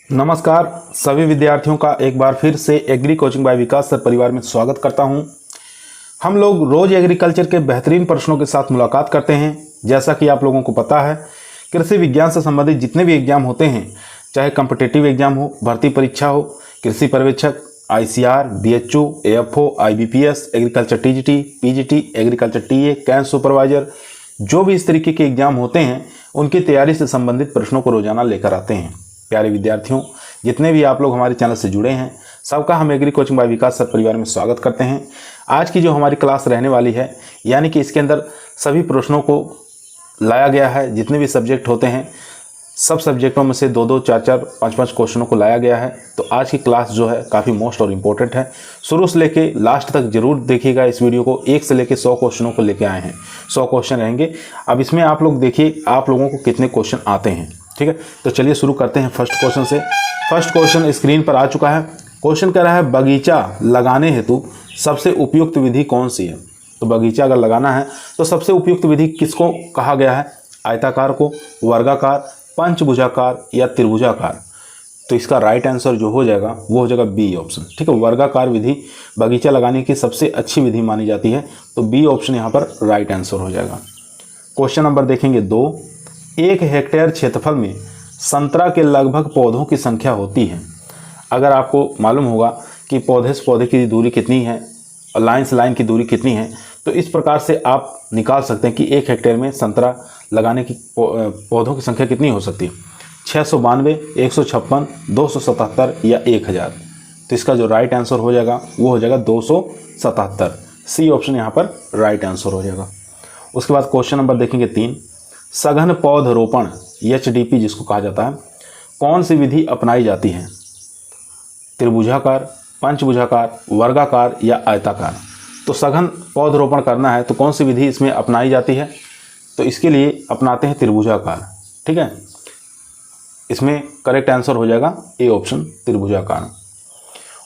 नमस्कार सभी विद्यार्थियों का एक बार फिर से एग्री कोचिंग बाय विकास सर परिवार में स्वागत करता हूं। हम लोग रोज एग्रीकल्चर के बेहतरीन प्रश्नों के साथ मुलाकात करते हैं। जैसा कि आप लोगों को पता है, कृषि विज्ञान से संबंधित जितने भी एग्जाम होते हैं, चाहे कॉम्पिटिटिव एग्जाम हो, भर्ती परीक्षा हो, कृषि पर्यवेक्षक, ICR, BHO, AFO, IBPS, agriculture TGT, PGT, agriculture TA, camp supervisor, जो भी इस तरीके के एग्जाम होते हैं उनकी तैयारी से संबंधित प्रश्नों को रोजाना लेकर आते हैं। प्यारे विद्यार्थियों, जितने भी आप लोग हमारे चैनल से जुड़े हैं, सबका हम एग्री कोचिंग बाय विकास सर परिवार में स्वागत करते हैं। आज की जो हमारी क्लास रहने वाली है, यानी कि इसके अंदर सभी प्रश्नों को लाया गया है। जितने भी सब्जेक्ट होते हैं, सब सब्जेक्टों में से दो दो, चार चार, पाँच पाँच क्वेश्चनों को लाया गया है। तो आज की क्लास जो है काफ़ी मोस्ट और इम्पोर्टेंट है। शुरू से लेके लास्ट तक जरूर देखिएगा इस वीडियो को। 1 से लेके 100 क्वेश्चनों को लेके आए हैं। 100 क्वेश्चन रहेंगे। अब इसमें आप लोग देखिए आप लोगों को कितने क्वेश्चन आते हैं। ठीक है, तो चलिए शुरू करते हैं फर्स्ट क्वेश्चन से। फर्स्ट क्वेश्चन स्क्रीन पर आ चुका है। क्वेश्चन कह रहा है, बगीचा लगाने हेतु सबसे उपयुक्त विधि कौन सी है। तो बगीचा अगर लगाना है तो सबसे उपयुक्त विधि किसको कहा गया है? आयताकार को, वर्गाकार, पंचभुजाकार या त्रिभुजाकार। तो इसका राइट आंसर जो हो जाएगा वो हो जाएगा बी ऑप्शन। ठीक है, वर्गाकार विधि बगीचा लगाने की सबसे अच्छी विधि मानी जाती है। तो बी ऑप्शन यहाँ पर राइट आंसर हो जाएगा। क्वेश्चन नंबर देखेंगे 2। 1 हेक्टेयर क्षेत्रफल में संतरा के लगभग पौधों की संख्या होती है। अगर आपको मालूम होगा कि पौधे से पौधे की दूरी कितनी है और लाइन से लाइन की दूरी कितनी है, तो इस प्रकार से आप निकाल सकते हैं कि 1 हेक्टेयर में संतरा लगाने की पौधों की संख्या कितनी हो सकती है। 692, 156, 277 या 1000। तो इसका जो राइट आंसर हो जाएगा वो हो जाएगा 277। सी ऑप्शन यहाँ पर राइट आंसर हो जाएगा। उसके बाद क्वेश्चन नंबर देखेंगे 3। सघन पौधरोपण HDP जिसको कहा जाता है, कौन सी विधि अपनाई जाती है? त्रिभुजाकार, पंचभुजाकार, वर्गाकार या आयताकार। तो सघन पौधरोपण करना है तो कौन सी विधि इसमें अपनाई जाती है? तो इसके लिए अपनाते हैं त्रिभुजाकार। ठीक है, इसमें करेक्ट आंसर हो जाएगा ए ऑप्शन, त्रिभुजाकार।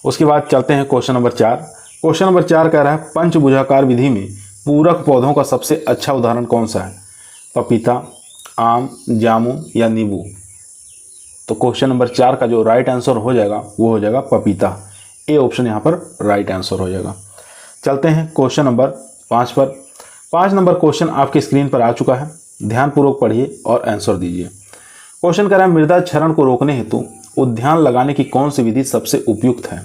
उसके बाद चलते हैं क्वेश्चन नंबर 4। क्वेश्चन नंबर 4 कह रहा है, पंचभुजाकार विधि में पूरक पौधों का सबसे अच्छा उदाहरण कौन सा है? पपीता, आम, जामुन या नींबू। तो क्वेश्चन नंबर 4 का जो राइट आंसर हो जाएगा वो हो जाएगा पपीता। ए ऑप्शन यहाँ पर राइट आंसर हो जाएगा। चलते हैं क्वेश्चन नंबर 5 पर। 5 नंबर क्वेश्चन आपकी स्क्रीन पर आ चुका है। ध्यानपूर्वक पढ़िए और आंसर दीजिए। क्वेश्चन कह रहा है, मृदा क्षरण को रोकने हेतु उद्यान लगाने की कौन सी विधि सबसे उपयुक्त है?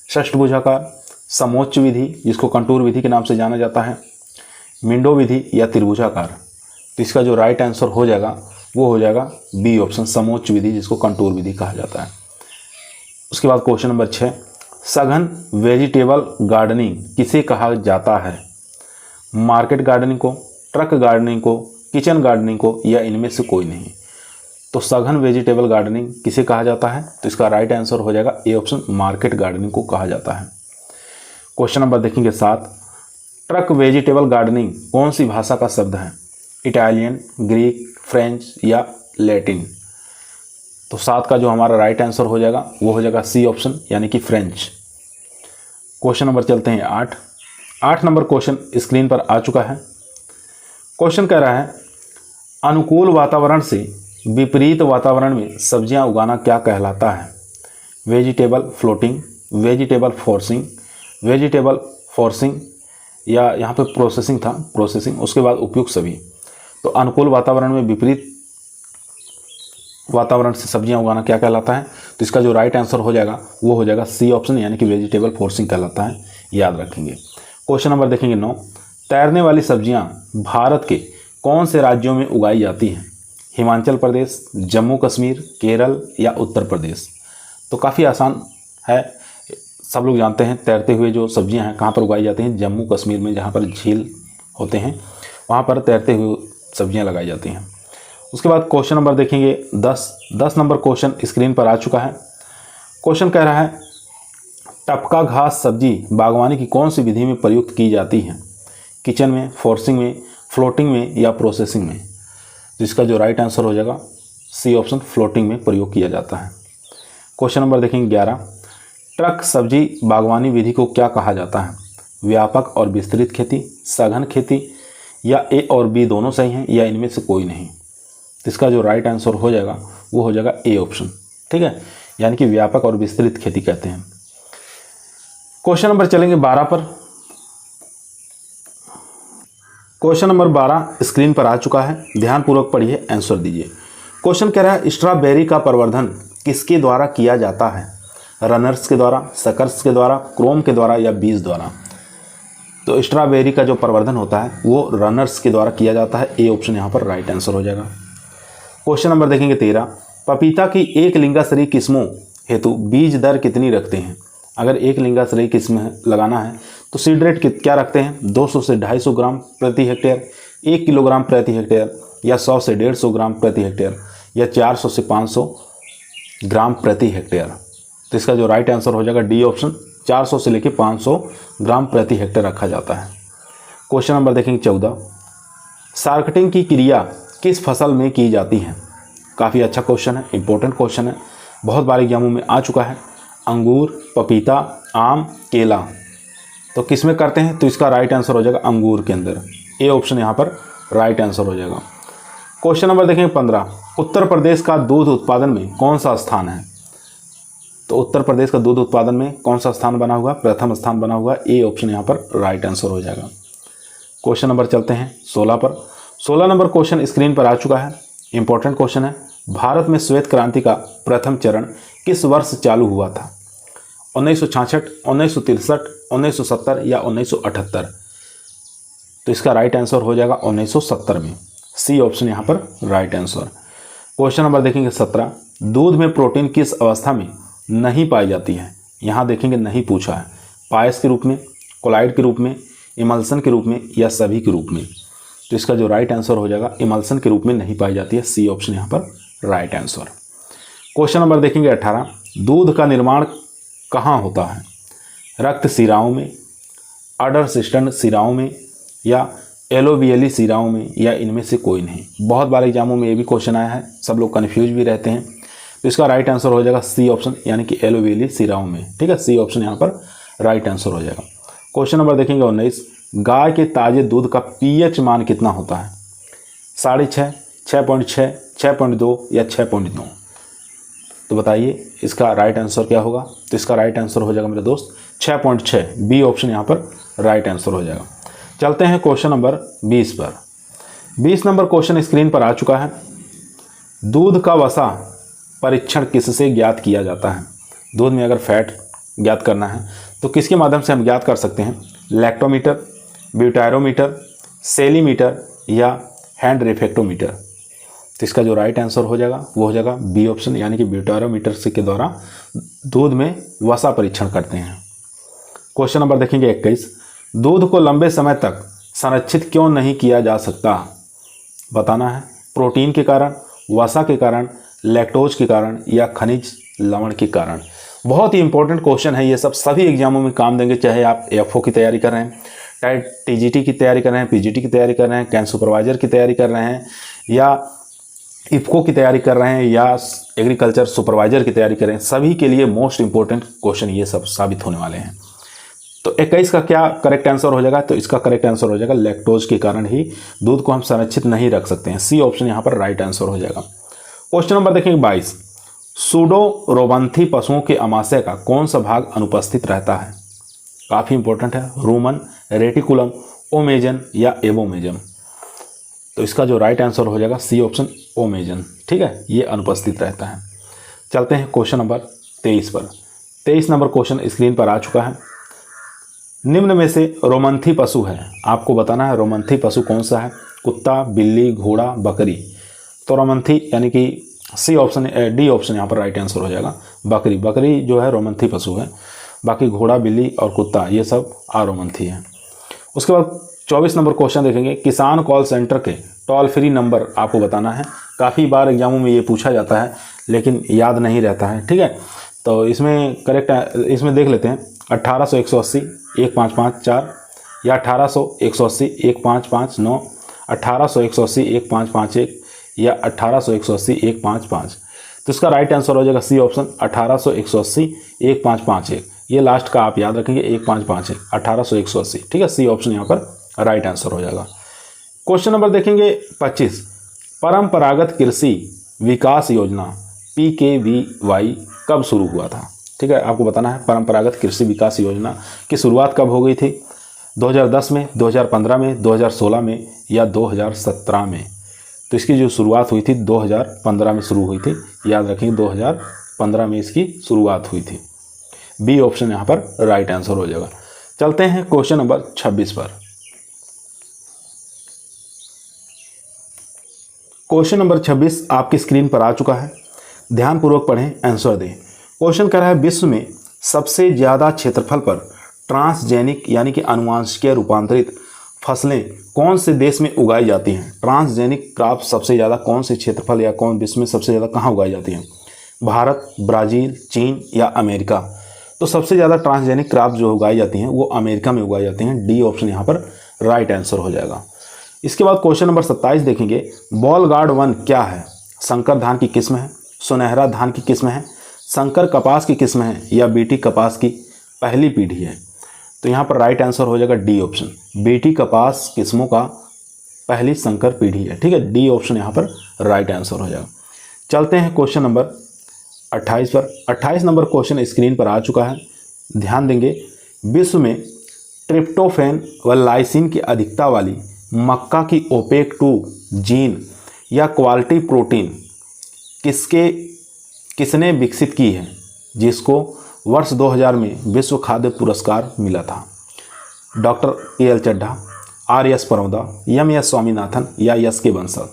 षष्ठभुजाकार, समोच्च विधि जिसको कंटूर विधि के नाम से जाना जाता है, मिंडो विधि या त्रिभुजाकार। तो इसका जो राइट आंसर हो जाएगा वो हो जाएगा बी ऑप्शन, समोच्च विधि जिसको कंटूर विधि कहा जाता है। उसके बाद क्वेश्चन नंबर 6। सघन वेजिटेबल गार्डनिंग किसे कहा जाता है? मार्केट गार्डनिंग को, ट्रक गार्डनिंग को, किचन गार्डनिंग को या इनमें से कोई नहीं। तो सघन वेजिटेबल गार्डनिंग किसे कहा जाता है? तो इसका राइट आंसर हो जाएगा ए ऑप्शन, मार्केट गार्डनिंग को कहा जाता है। क्वेश्चन नंबर देखेंगे 7। ट्रक वेजिटेबल गार्डनिंग कौन सी भाषा का शब्द है? इटालियन, ग्रीक, फ्रेंच या लैटिन। तो 7 का जो हमारा राइट आंसर हो जाएगा वो हो जाएगा सी ऑप्शन, यानी कि फ्रेंच। क्वेश्चन नंबर चलते हैं 8। 8 नंबर क्वेश्चन स्क्रीन पर आ चुका है। क्वेश्चन कह रहा है, अनुकूल वातावरण से विपरीत वातावरण में सब्जियां उगाना क्या कहलाता है? Vegetable floating, vegetable forcing, vegetable forcing या यहाँ पे प्रोसेसिंग था, प्रोसेसिंग। उसके बाद उपयुक्त सभी। तो अनुकूल वातावरण में विपरीत वातावरण से सब्जियां उगाना क्या कहलाता है? तो इसका जो राइट आंसर हो जाएगा वो हो जाएगा सी ऑप्शन, यानी कि वेजिटेबल फोर्सिंग कहलाता है। याद रखेंगे। क्वेश्चन नंबर देखेंगे 9। तैरने वाली सब्जियां भारत के कौन से राज्यों में उगाई जाती हैं? हिमाचल प्रदेश, जम्मू कश्मीर, केरल या उत्तर प्रदेश। तो काफ़ी आसान है, सब लोग जानते हैं। तैरते हुए जो सब्जियां हैं कहाँ पर उगाई जाती हैं? जम्मू कश्मीर में, जहाँ पर झील होते हैं वहाँ पर तैरते हुए सब्जियां लगाई जाती हैं। उसके बाद क्वेश्चन नंबर देखेंगे 10 नंबर क्वेश्चन स्क्रीन पर आ चुका है। क्वेश्चन कह रहा है, टपका घास सब्जी बागवानी की कौन सी विधि में प्रयुक्त की जाती है? किचन में, फोर्सिंग में, फ्लोटिंग में या प्रोसेसिंग में। जिसका जो राइट आंसर हो जाएगा सी ऑप्शन, फ्लोटिंग में प्रयोग किया जाता है। क्वेश्चन नंबर देखेंगे 11। ट्रक सब्जी बागवानी विधि को क्या कहा जाता है? व्यापक और विस्तृत खेती, सघन खेती या ए और बी दोनों सही हैं या इनमें से कोई नहीं। इसका जो राइट आंसर हो जाएगा वो हो जाएगा ए ऑप्शन। ठीक है, यानी कि व्यापक और विस्तृत खेती कहते हैं। क्वेश्चन नंबर चलेंगे 12 पर। क्वेश्चन नंबर 12 स्क्रीन पर आ चुका है, ध्यानपूर्वक पढ़िए, आंसर दीजिए। क्वेश्चन कह रहा है स्ट्रॉबेरी का प्रवर्धन किसके द्वारा किया जाता है? रनर्स के द्वारा, सकर्स के द्वारा, क्रोम के द्वारा या बीज द्वारा? तो स्ट्रॉबेरी का जो प्रवर्धन होता है वो रनर्स के द्वारा किया जाता है। ए ऑप्शन यहाँ पर राइट आंसर हो जाएगा। क्वेश्चन नंबर देखेंगे 13, पपीता की एक लिंगाश्रयी किस्मों हेतु बीज दर कितनी रखते हैं? अगर एक लिंगाश्रयी किस्म लगाना है तो सीड रेट क्या रखते हैं? 200 से 250 ग्राम प्रति हेक्टेयर, 1 किलोग्राम प्रति हेक्टेयर, या 100 से 150 ग्राम प्रति हेक्टेयर, या 400 से 500 ग्राम प्रति हेक्टेयर? तो इसका जो राइट आंसर हो जाएगा डी ऑप्शन, 400 से लेकर 500 ग्राम प्रति हेक्टेयर रखा जाता है। क्वेश्चन नंबर देखेंगे 14, सार्कटिंग की क्रिया किस फसल में की जाती है? काफ़ी अच्छा क्वेश्चन है, इंपॉर्टेंट क्वेश्चन है, बहुत बार एग्जामों में आ चुका है। अंगूर, पपीता, आम, केला, तो किस में करते हैं? तो इसका राइट आंसर हो जाएगा अंगूर के अंदर। ए ऑप्शन यहाँ पर राइट आंसर हो जाएगा। क्वेश्चन नंबर देखेंगे 15, उत्तर प्रदेश का दूध उत्पादन में कौन सा स्थान है? तो उत्तर प्रदेश का दूध उत्पादन में कौन सा स्थान बना हुआ? प्रथम स्थान बना हुआ। ए ऑप्शन यहाँ पर राइट आंसर हो जाएगा। क्वेश्चन नंबर चलते हैं 16 पर। 16 नंबर क्वेश्चन स्क्रीन पर आ चुका है, इंपॉर्टेंट क्वेश्चन है। भारत में श्वेत क्रांति का प्रथम चरण किस वर्ष चालू हुआ था? 1966, 1963, 1970 या 1978? तो इसका राइट आंसर हो जाएगा 1970 में। सी ऑप्शन यहाँ पर राइट आंसर। क्वेश्चन नंबर देखेंगे 17, दूध में प्रोटीन किस अवस्था में नहीं पाई जाती है? यहाँ देखेंगे नहीं पूछा है, पायस के रूप में, कोलाइड के रूप में, इमल्सन के रूप में या सभी के रूप में? तो इसका जो राइट आंसर हो जाएगा इमल्सन के रूप में नहीं पाई जाती है। सी ऑप्शन यहाँ पर राइट आंसर। क्वेश्चन नंबर देखेंगे 18, दूध का निर्माण कहाँ होता है? रक्त शिराओं में, अडर सिस्टन शिराओं में, या एलोवियली शिराओं में, या इनमें से कोई नहीं? बहुत बार एग्जामों में ये भी क्वेश्चन आया है, सब लोग कन्फ्यूज भी रहते हैं। तो इसका राइट आंसर हो जाएगा सी ऑप्शन, यानी कि एलोवियली शिराओं में। ठीक है, सी ऑप्शन यहाँ पर राइट आंसर हो जाएगा। क्वेश्चन नंबर देखेंगे 19, गाय के ताजे दूध का पीएच मान कितना होता है? 6.5, 6.6, 6.2 या 6.9? तो बताइए इसका राइट आंसर क्या होगा? तो इसका राइट आंसर हो जाएगा मेरे दोस्त 6.6। बी ऑप्शन यहाँ पर राइट आंसर हो जाएगा। चलते हैं क्वेश्चन नंबर 20 पर। 20 नंबर क्वेश्चन स्क्रीन पर आ चुका है। दूध का वसा परीक्षण किससे ज्ञात किया जाता है? दूध में अगर फैट ज्ञात करना है तो किसके माध्यम से हम ज्ञात कर सकते हैं? लैक्टोमीटर, ब्यूटायरोमीटर, सेलीमीटर या हैंड रिफ्रैक्टोमीटर? तो इसका जो राइट आंसर हो जाएगा वो हो जाएगा बी ऑप्शन, यानी कि ब्यूटायरोमीटर से के द्वारा दूध में वसा परीक्षण करते हैं। क्वेश्चन नंबर देखेंगे 21, दूध को लंबे समय तक संरक्षित क्यों नहीं किया जा सकता? बताना है। प्रोटीन के कारण, वसा के कारण, लैक्टोज के कारण या खनिज लवण के कारण? बहुत ही इंपॉर्टेंट क्वेश्चन है ये सब, सभी एग्जामों में काम देंगे, चाहे आप एफओ की तैयारी कर रहे हैं, टाइट टीजीटी की तैयारी कर रहे हैं, पीजीटी की तैयारी कर रहे हैं, कैंप सुपरवाइजर की तैयारी कर रहे हैं, या इफको की तैयारी कर रहे हैं, या एग्रीकल्चर सुपरवाइजर की तैयारी कर रहे हैं, सभी के लिए मोस्ट इंपॉर्टेंट क्वेश्चन ये सब साबित होने वाले हैं। तो 21 का क्या करेक्ट आंसर हो जाएगा? तो इसका करेक्ट आंसर हो जाएगा लैक्टोज के कारण ही दूध को हम संरक्षित नहीं रख सकते हैं। सी ऑप्शन यहाँ पर राइट आंसर हो जाएगा। क्वेश्चन नंबर देखेंगे 22, सूडोरोबंथी पशुओं के आमाशय का कौन सा भाग अनुपस्थित रहता है? काफ़ी इंपॉर्टेंट है, रूमन, रेटिकुलम, ओमेजन या एवोमेजन? तो इसका जो राइट आंसर हो जाएगा सी ऑप्शन, ओमेजन। ठीक है, ये अनुपस्थित रहता है। चलते हैं क्वेश्चन नंबर 23 पर। 23 नंबर क्वेश्चन स्क्रीन पर आ चुका है। निम्न में से रोमंथी पशु है, आपको बताना है रोमंथी पशु कौन सा है? कुत्ता, बिल्ली, घोड़ा, बकरी? तो रोमंथी यानी कि सी ऑप्शन, डी ऑप्शन यहाँ पर राइट आंसर हो जाएगा, बकरी। बकरी जो है रोमंथी पशु है, बाकी घोड़ा, बिल्ली और कुत्ता ये सब आरोमंथी है। उसके बाद 24 नंबर क्वेश्चन देखेंगे। किसान कॉल सेंटर के टोल फ्री नंबर आपको बताना है। काफ़ी बार एग्जामों में ये पूछा जाता है लेकिन याद नहीं रहता है। ठीक है, तो इसमें करेक्ट, इसमें देख लेते हैं 1800-180-1554 या 1800-180-1559, 1800-180-1551 या 1800-180-1555? तो इसका राइट आंसर हो जाएगा सी ऑप्शन, 1800-180-1551। ये लास्ट का आप याद रखेंगे, 1551, 1800-180। ठीक है, सी ऑप्शन यहाँ पर राइट आंसर हो जाएगा। क्वेश्चन नंबर देखेंगे 25, परंपरागत कृषि विकास योजना PKVY कब शुरू हुआ था? ठीक है, आपको बताना है परंपरागत कृषि विकास योजना की शुरुआत कब हो गई थी? 2010 में, 2015 में, 2016 में या 2017 में? तो इसकी जो शुरुआत हुई थी 2015 में शुरू हुई थी, याद रखेंगे 2015 में इसकी शुरुआत हुई थी। बी ऑप्शन यहाँ पर राइट आंसर हो जाएगा। चलते हैं क्वेश्चन नंबर 26 पर। क्वेश्चन नंबर 26 आपकी स्क्रीन पर आ चुका है, ध्यानपूर्वक पढ़ें, आंसर दें। क्वेश्चन कह रहा है विश्व में सबसे ज़्यादा क्षेत्रफल पर ट्रांसजेनिक यानी कि अनुवांशिकीय रूपांतरित फसलें कौन से देश में उगाई जाती हैं? ट्रांसजेनिक क्रॉप सबसे ज़्यादा कौन से क्षेत्रफल या कौन विश्व में सबसे ज़्यादा कहाँ उगाई जाती हैं? भारत, ब्राज़ील, चीन या अमेरिका? तो सबसे ज़्यादा ट्रांसजेनिक क्रॉप जो उगाई जाती हैं वो अमेरिका में उगाई जाती हैं। डी ऑप्शन यहाँ पर राइट आंसर हो जाएगा। इसके बाद क्वेश्चन नंबर 27 देखेंगे। बॉल गार्ड 1 क्या है? संकर धान की किस्म है, सुनहरा धान की किस्म है, संकर कपास की किस्म है या बीटी कपास की पहली पीढ़ी है? तो यहाँ पर राइट आंसर हो जाएगा डी ऑप्शन, बीटी कपास किस्मों का पहली संकर पीढ़ी है। ठीक है, डी ऑप्शन यहाँ पर राइट आंसर हो जाएगा। चलते हैं क्वेश्चन नंबर 28 पर। 28 नंबर क्वेश्चन स्क्रीन पर आ चुका है, ध्यान देंगे। विश्व में ट्रिप्टोफैन व लाइसिन की अधिकता वाली मक्का की ओपेक 2 जीन या क्वालिटी प्रोटीन किसने विकसित की है, जिसको वर्ष 2000 में विश्व खाद्य पुरस्कार मिला था? Doctor PL Chadha, RS Paroda, MS Swaminathan या SK बंसल?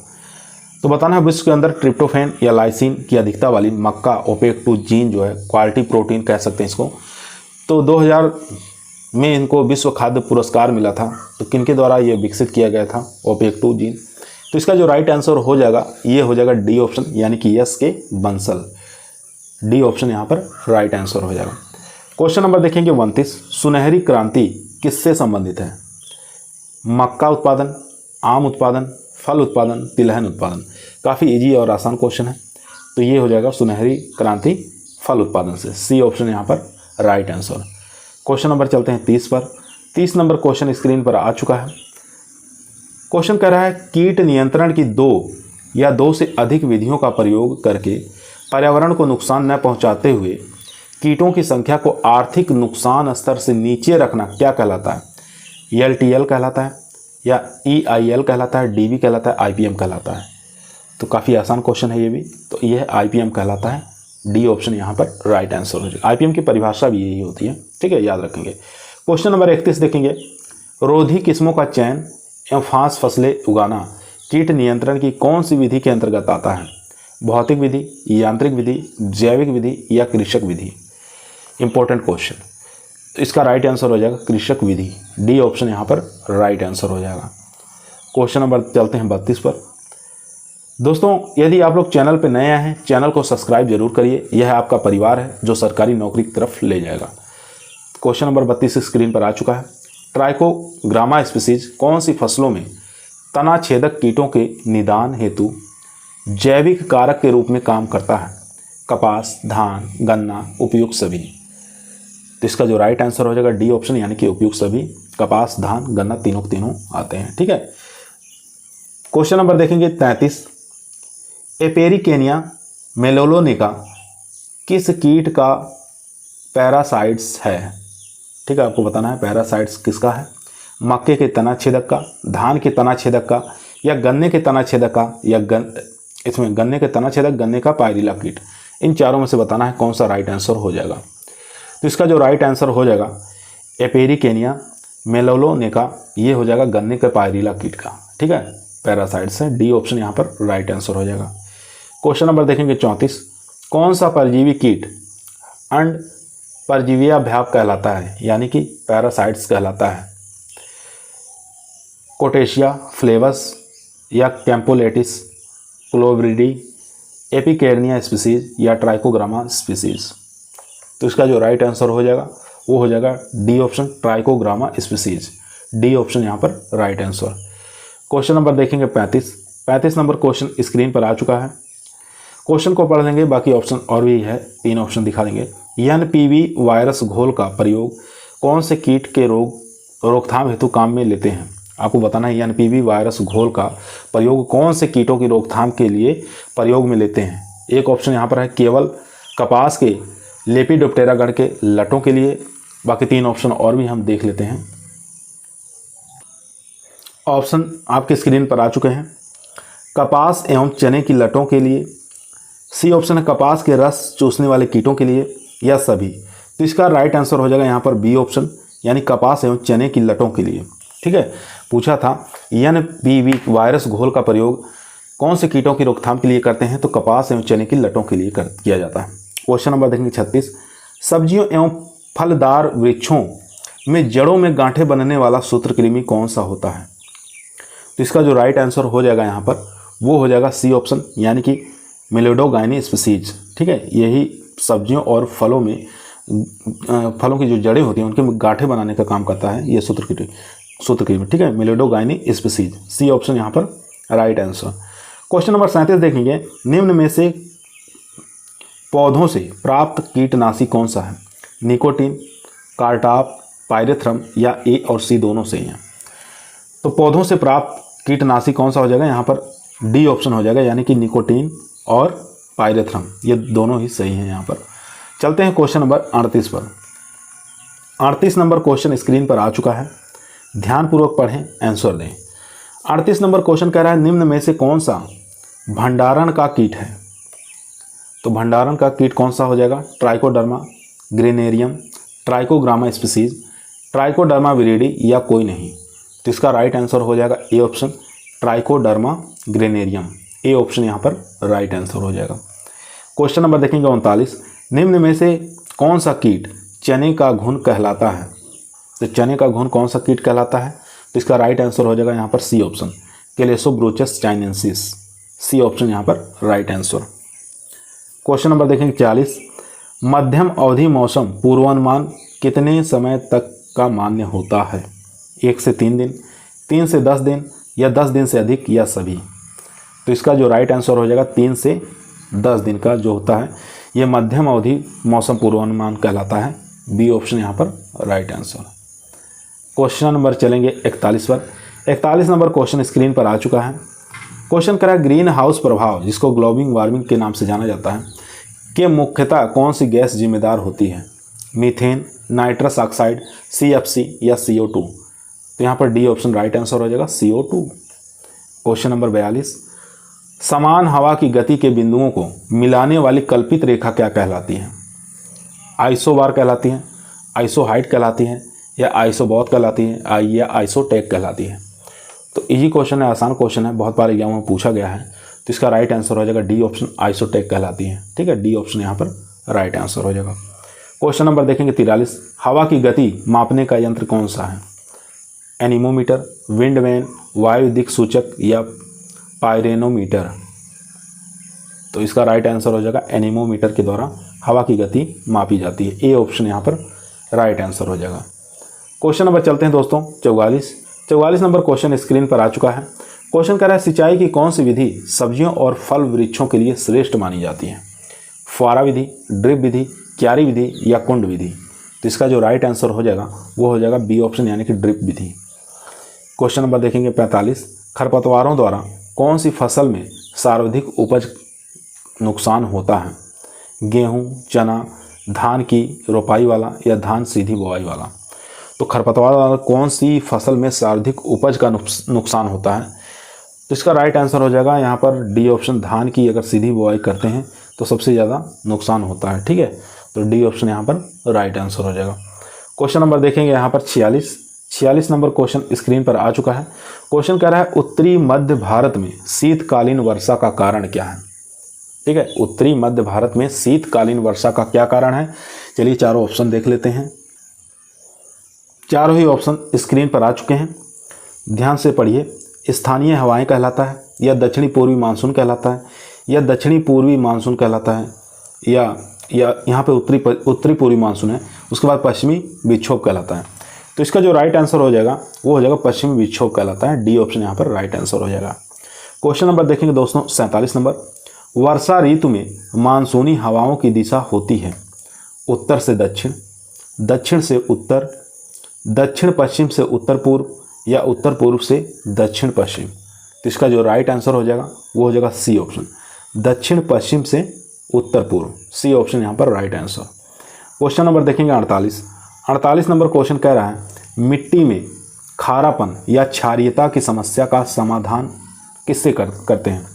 तो बताना है विश्व के अंदर ट्रिप्टोफैन या लाइसिन की अधिकता वाली मक्का ओपेक 2 जीन जो है, क्वालिटी प्रोटीन कह सकते हैं इसको, तो 2000 में इनको विश्व खाद्य पुरस्कार मिला था। तो किनके द्वारा ये विकसित किया गया था ओपेक 2 जीन? तो इसका जो राइट आंसर हो जाएगा ये हो जाएगा डी ऑप्शन यानी कि SK बंसल। डी ऑप्शन यहाँ पर राइट आंसर हो जाएगा। क्वेश्चन नंबर देखेंगे 29। सुनहरी क्रांति किससे संबंधित है? मक्का उत्पादन, आम उत्पादन, फल उत्पादन, तिलहन उत्पादन? काफ़ी इजी और आसान क्वेश्चन है। तो ये हो जाएगा सुनहरी क्रांति फल उत्पादन से। सी ऑप्शन यहाँ पर राइट आंसर। क्वेश्चन नंबर चलते हैं 30 पर। 30 नंबर क्वेश्चन स्क्रीन पर आ चुका है। क्वेश्चन कह रहा है कीट नियंत्रण की 2 या 2 से अधिक विधियों का प्रयोग करके पर्यावरण को नुकसान न पहुंचाते हुए कीटों की संख्या को आर्थिक नुकसान स्तर से नीचे रखना क्या कहलाता है? LTL कहलाता है या EIL कहलाता है, DB कहलाता है, IPM कहलाता है? तो काफ़ी आसान क्वेश्चन है ये भी। तो यह IPM कहलाता है। डी ऑप्शन यहाँ पर राइट आंसर हो जाएगा। IPM की परिभाषा भी यही होती है, ठीक है, याद रखेंगे। क्वेश्चन नंबर 31 देखेंगे। रोधी किस्मों का चयन एवं फांस फसलें उगाना कीट नियंत्रण की कौन सी विधि के अंतर्गत आता है? भौतिक विधि, यांत्रिक विधि, जैविक विधि या कृषक विधि? Important question. तो इसका राइट आंसर हो जाएगा कृषक विधि। डी ऑप्शन यहाँ पर राइट आंसर हो जाएगा। क्वेश्चन नंबर चलते हैं 32 पर। दोस्तों, यदि आप लोग चैनल पर नए आए हैं, चैनल को सब्सक्राइब जरूर करिए। यह आपका परिवार है जो सरकारी नौकरी की तरफ ले जाएगा। क्वेश्चन नंबर 32 स्क्रीन पर आ चुका है। ट्राइकोग्रामा स्पीसीज कौन सी फसलों में तना छेदक कीटों के निदान हेतु जैविक कारक के रूप में काम करता है? कपास, धान, गन्ना, उपयुक्त सभी? तो इसका जो राइट आंसर हो जाएगा डी ऑप्शन यानी कि उपयुक्त सभी। कपास, धान, गन्ना तीनों के तीनों आते हैं, ठीक है। क्वेश्चन नंबर देखेंगे 33। एपेरिकेनिया मेलोलोनिका किस कीट का पैरासाइट्स है? ठीक है, आपको बताना है पैरासाइट्स किसका है। मक्के के तना छेदक का, धान के तना छेदक का या गन्ने के तना छेदक का या इसमें गन्ने के तना छेदक, गन्ने का पायरिला कीट? इन चारों में से बताना है कौन सा राइट आंसर हो जाएगा। तो इसका जो राइट आंसर हो जाएगा एपेरिकेनिया मेलोलोनिका, ये हो जाएगा गन्ने के पायरिला कीट का, ठीक है, पैरासाइट्स है। डी ऑप्शन यहाँ पर राइट आंसर हो जाएगा। क्वेश्चन नंबर देखेंगे 34। कौन सा परजीवी कीट अंड परजीवियाभ्याप कहलाता है यानी कि पैरासाइट्स कहलाता है? कोटेशिया फ्लेवस या कैम्पोलेटिस, क्लोविडी, एपिकेरनिया स्पीसीज या ट्राइकोग्रामा स्पीसीज? तो इसका जो राइट आंसर हो जाएगा वो हो जाएगा D option Trichogramma species. D option यहाँ पर राइट आंसर। क्वेश्चन नंबर देखेंगे 35। 35 नंबर क्वेश्चन स्क्रीन पर आ चुका है। क्वेश्चन को पढ़ लेंगे, बाकी ऑप्शन और भी है, 3 ऑप्शन दिखा देंगे। NPV वायरस घोल का प्रयोग कौन से कीट के रोकथाम हेतु काम में लेते हैं? आपको बताना है NPV वायरस घोल का प्रयोग कौन से कीटों की रोकथाम के लिए प्रयोग में लेते हैं? एक ऑप्शन यहाँ पर है केवल कपास के लेपिडोप्टेरा गण के लटों के लिए। बाकी 3 ऑप्शन और भी हम देख लेते हैं। ऑप्शन आपके स्क्रीन पर आ चुके हैं। कपास एवं चने की लटों के लिए, सी ऑप्शन है कपास के रस चूसने वाले कीटों के लिए, या सभी। तो इसका राइट आंसर हो जाएगा यहाँ पर बी ऑप्शन, यानी कपास एवं चने की लटों के लिए। ठीक है, पूछा था NPV वायरस घोल का प्रयोग कौन से कीटों की रोकथाम के लिए करते हैं, तो कपास एवं चने की लटों के लिए किया जाता है। क्वेश्चन नंबर देखेंगे 36, सब्जियों एवं फलदार वृक्षों में जड़ों में गांठें बनने वाला सूत्रकृमि कौन सा होता है। तो इसका जो राइट आंसर हो जाएगा यहाँ पर वो हो जाएगा सी ऑप्शन, यानी कि मिलेडोगाइनी स्पीसीज। ठीक है, यही सब्जियों और फलों में फलों की जो जड़ें होती हैं उनके गांठें बनाने का काम करता है ये सूत्रकृमि। ठीक है, मिलेडोगाइनी स्पीसीज, सी ऑप्शन यहाँ पर राइट आंसर। क्वेश्चन नंबर 37 देखेंगे, निम्न में से पौधों से प्राप्त कीटनाशी कौन सा है, निकोटीन, कार्टाप, पायरेथ्रम, या ए और सी दोनों से ही हैं। तो पौधों से प्राप्त कीटनाशी कौन सा हो जाएगा, यहाँ पर डी ऑप्शन हो जाएगा, यानी कि निकोटीन और पायरेथ्रम, ये दोनों ही सही हैं यहाँ पर। चलते हैं क्वेश्चन नंबर 38 पर। 38 नंबर क्वेश्चन स्क्रीन पर आ चुका है, ध्यानपूर्वक पढ़ें, आंसर दें। 38 नंबर क्वेश्चन कह रहा है, निम्न में से कौन सा भंडारण का कीट है। तो भंडारण का कीट कौन सा हो जाएगा, ट्राइकोडर्मा ग्रेनेरियम, ट्राइकोग्रामा स्पीसीज, ट्राइकोडर्मा विरिडी, या कोई नहीं। तो इसका राइट आंसर हो जाएगा ए ऑप्शन, ट्राइकोडर्मा ग्रेनेरियम, ए ऑप्शन यहाँ पर राइट आंसर हो जाएगा। क्वेश्चन नंबर देखेंगे 39, निम्न में से कौन सा कीट चने का घुन कहलाता है। तो चने का घुन कौन सा कीट कहलाता है, तो इसका राइट आंसर हो जाएगा यहाँ पर C option, कैलेसोब्रोचस chinensis, C option यहाँ पर राइट आंसर। क्वेश्चन नंबर देखेंगे 40, मध्यम अवधि मौसम पूर्वानुमान कितने समय तक का मान्य होता है, 1 से 3 दिन, 3 से 10 दिन, या 10 दिन से अधिक, या सभी। तो इसका जो राइट आंसर हो जाएगा 3 से 10 दिन का जो होता है ये मध्यम अवधि मौसम पूर्वानुमान कहलाता है, बी ऑप्शन यहाँ पर राइट आंसर। क्वेश्चन नंबर चलेंगे 41 पर। 41 नंबर क्वेश्चन स्क्रीन पर आ चुका है। क्वेश्चन करा ग्रीन हाउस प्रभाव, जिसको ग्लोबल वार्मिंग के नाम से जाना जाता है, के मुख्यतः कौन सी गैस जिम्मेदार होती है, मीथेन, नाइट्रस ऑक्साइड, CFC, या CO2। तो यहाँ पर डी ऑप्शन राइट आंसर हो जाएगा, CO2। क्वेश्चन नंबर 42, समान हवा की गति के बिंदुओं को मिलाने वाली कल्पित रेखा क्या कहलाती है, आइसोबार कहलाती है, आइसोहाइट कहलाती है, या आइसोबॉथ कहलाती है, या आइसोटेक कहलाती है। तो इजी क्वेश्चन है, आसान क्वेश्चन है, बहुत बार एग्जाम में पूछा गया है। तो इसका राइट आंसर हो जाएगा डी ऑप्शन, आइसोटेक कहलाती है। ठीक है, डी ऑप्शन यहाँ पर राइट आंसर हो जाएगा। क्वेश्चन नंबर देखेंगे 43, हवा की गति मापने का यंत्र कौन सा है, एनीमोमीटर, विंडवैन, वायुदिक सूचक, या पायरेनोमीटर। तो इसका राइट आंसर हो जाएगा एनीमोमीटर के द्वारा हवा की गति मापी जाती है, ए ऑप्शन यहाँ पर राइट आंसर हो जाएगा। क्वेश्चन नंबर चलते हैं दोस्तों 44 नंबर क्वेश्चन स्क्रीन पर आ चुका है। क्वेश्चन कह रहा है, सिंचाई की कौन सी विधि सब्जियों और फल वृक्षों के लिए श्रेष्ठ मानी जाती है, फुहारा विधि, ड्रिप विधि, क्यारी विधि, या कुंड विधि। तो इसका जो राइट आंसर हो जाएगा वो हो जाएगा बी ऑप्शन, यानी कि ड्रिप विधि। क्वेश्चन नंबर देखेंगे 45, खरपतवारों द्वारा कौन सी फसल में सर्वाधिक उपज नुकसान होता है, गेहूं, चना, धान की रोपाई वाला, या धान सीधी बुआई वाला। तो खरपतवार द्वारा कौन सी फसल में सर्वाधिक उपज का नुकसान होता है, तो इसका राइट आंसर हो जाएगा यहाँ पर डी ऑप्शन, धान की अगर सीधी बुआई करते हैं तो सबसे ज़्यादा नुकसान होता है। ठीक है, तो डी ऑप्शन यहाँ पर राइट आंसर हो जाएगा। क्वेश्चन नंबर देखेंगे यहाँ पर 46 नंबर क्वेश्चन स्क्रीन पर आ चुका है। क्वेश्चन कह रहा है, उत्तरी मध्य भारत में शीतकालीन वर्षा का कारण क्या है। ठीक है, उत्तरी मध्य भारत में शीतकालीन वर्षा का क्या कारण है। चलिए चारों ऑप्शन देख लेते हैं। चारों ही ऑप्शन स्क्रीन पर आ चुके हैं, ध्यान से पढ़िए। स्थानीय हवाएं कहलाता है, या दक्षिणी पूर्वी मानसून कहलाता है, या दक्षिणी पूर्वी मानसून कहलाता है, या यहाँ पे उत्तरी पूर्वी मानसून है, उसके बाद पश्चिमी विक्षोभ कहलाता है। तो इसका जो राइट आंसर हो जाएगा वो हो जाएगा पश्चिमी विक्षोभ कहलाता है, डी ऑप्शन यहाँ पर राइट आंसर हो जाएगा। क्वेश्चन नंबर देखेंगे दोस्तों 47 नंबर, वर्षा ऋतु में मानसूनी हवाओं की दिशा होती है उत्तर से दक्षिण, दक्षिण से उत्तर, दक्षिण पश्चिम से उत्तर पूर्व, या उत्तर पूर्व से दक्षिण पश्चिम। तो इसका जो राइट आंसर हो जाएगा वो हो जाएगा सी ऑप्शन, दक्षिण पश्चिम से उत्तर पूर्व, सी ऑप्शन यहाँ पर राइट आंसर। क्वेश्चन नंबर देखेंगे 48 नंबर क्वेश्चन कह रहा है मिट्टी में खारापन या क्षारीयता की समस्या का समाधान किससे करते हैं?